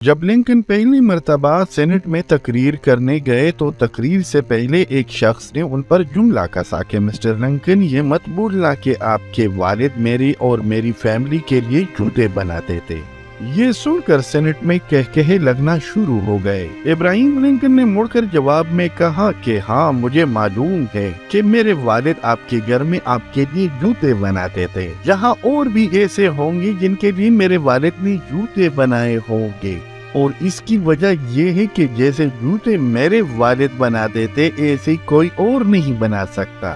جب لنکن پہلی مرتبہ سینٹ میں تقریر کرنے گئے تو تقریر سے پہلے ایک شخص نے ان پر جملہ کسا کہ مسٹر لنکن، یہ مت بھولنا کہ آپ کے والد میری اور میری فیملی کے لیے جوتے بناتے تھے۔ یہ سن کر سینٹ میں کہکہے لگنا شروع ہو گئے۔ ابراہیم لنکن نے مڑ کر جواب میں کہا کہ ہاں، مجھے معلوم ہے کہ میرے والد آپ کے گھر میں آپ کے لیے جوتے بناتے تھے، جہاں اور بھی ایسے ہوں گے جن کے لیے میرے والد نے جوتے بنائے ہوں گے، اور اس کی وجہ یہ ہے کہ جیسے جوتے میرے والد بناتے تھے ایسے کوئی اور نہیں بنا سکتا۔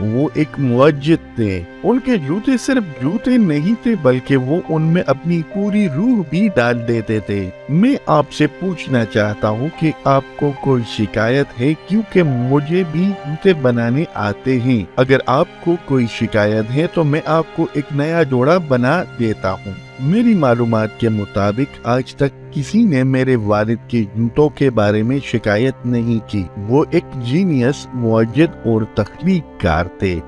وہ ایک موجد تھے۔ ان کے جوتے صرف جوتے نہیں تھے بلکہ وہ ان میں اپنی پوری روح بھی ڈال دیتے تھے۔ میں آپ سے پوچھنا چاہتا ہوں کہ آپ کو کوئی شکایت ہے، کیونکہ مجھے بھی جوتے بنانے آتے ہیں۔ اگر آپ کو کوئی شکایت ہے تو میں آپ کو ایک نیا جوڑا بنا دیتا ہوں۔ میری معلومات کے مطابق آج تک کسی نے میرے والد کے جوتوں کے بارے میں شکایت نہیں کی۔ وہ ایک جینیس، موجد اور تخلیق کار تھے۔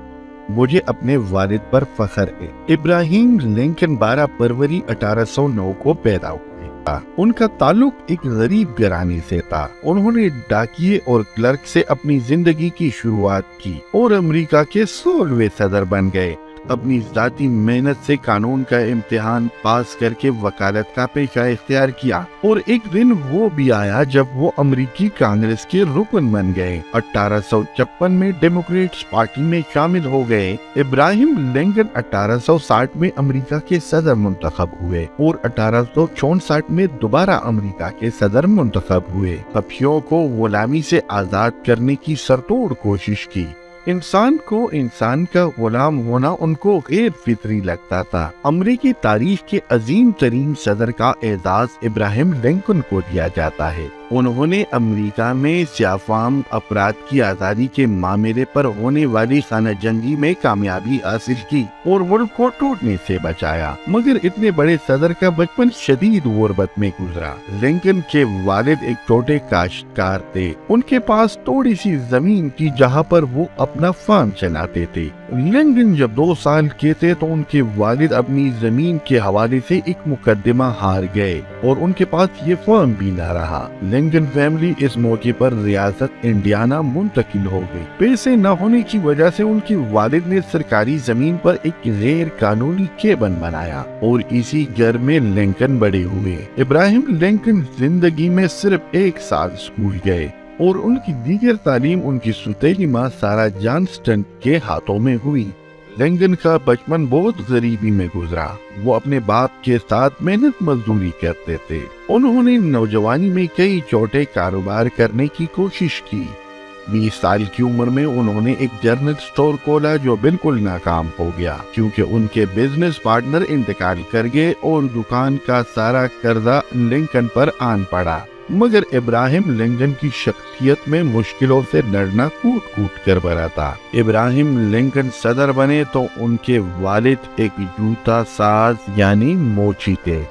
مجھے اپنے والد پر فخر ہے۔ ابراہیم لنکن 12 فروری 1809 کو پیدا ہوئے۔ ان کا تعلق ایک غریب گھرانے سے تھا۔ انہوں نے ڈاکیے اور کلرک سے اپنی زندگی کی شروعات کی اور امریکہ کے 16ویں صدر بن گئے۔ اپنی ذاتی محنت سے قانون کا امتحان پاس کر کے وکالت کا پیشہ اختیار کیا، اور ایک دن وہ بھی آیا جب وہ امریکی کانگریس کے رکن بن گئے۔ 1856 میں ڈیموکریٹس پارٹی میں شامل ہو گئے۔ ابراہیم لنکن 1860 میں امریکہ کے صدر منتخب ہوئے اور 1864 میں دوبارہ امریکہ کے صدر منتخب ہوئے۔ حبشیوں کو غلامی سے آزاد کرنے کی سرتوڑ کوشش کی۔ انسان کو انسان کا غلام ہونا ان کو غیر فطری لگتا تھا۔ امریکی تاریخ کے عظیم ترین صدر کا اعزاز ابراہیم لنکن کو دیا جاتا ہے۔ انہوں نے امریکہ میں سیاہ فام افراد کی آزادی کے معاملے پر ہونے والی خانہ جنگی میں کامیابی حاصل کی اور ملک کو ٹوٹنے سے بچایا، مگر اتنے بڑے صدر کا بچپن شدید غربت میں گزرا۔ لنکن کے والد ایک چھوٹے کاشتکار تھے۔ ان کے پاس تھوڑی سی زمین تھی جہاں پر وہ اپنا فارم چلاتے تھے۔ لنکن جب 2 سال کے تھے تو ان کے والد اپنی زمین کے حوالے سے ایک مقدمہ ہار گئے اور ان کے پاس یہ فارم بھی نہ رہا۔ لنکن فیملی اس موقع پر ریاست انڈیانا منتقل ہو گئی۔ پیسے نہ ہونے کی وجہ سے ان کے والد نے سرکاری زمین پر ایک غیر قانونی کیبن بنایا اور اسی گھر میں لنکن بڑے ہوئے۔ ابراہیم لنکن زندگی میں صرف 1 سال اسکول گئے اور ان کی دیگر تعلیم ان کی سوتیلی ماں سارا جانسٹن کے ہاتھوں میں ہوئی۔ لنکن کا بچپن بہت غریبی میں گزرا۔ وہ اپنے باپ کے ساتھ محنت مزدوری کرتے تھے۔ انہوں نے نوجوانی میں کئی چھوٹے کاروبار کرنے کی کوشش کی۔ 20 سال کی عمر میں انہوں نے ایک جنرل سٹور کھولا جو بالکل ناکام ہو گیا کیونکہ ان کے بزنس پارٹنر انتقال کر گئے اور دکان کا سارا قرضہ لنکن پر آن پڑا۔ مگر ابراہیم لنکن کی شخصیت میں مشکلوں سے لڑنا کوٹ کوٹ کر بھرا تھا۔ ابراہیم لنکن صدر بنے تو ان کے والد ایک جوتا ساز یعنی موچی تھے۔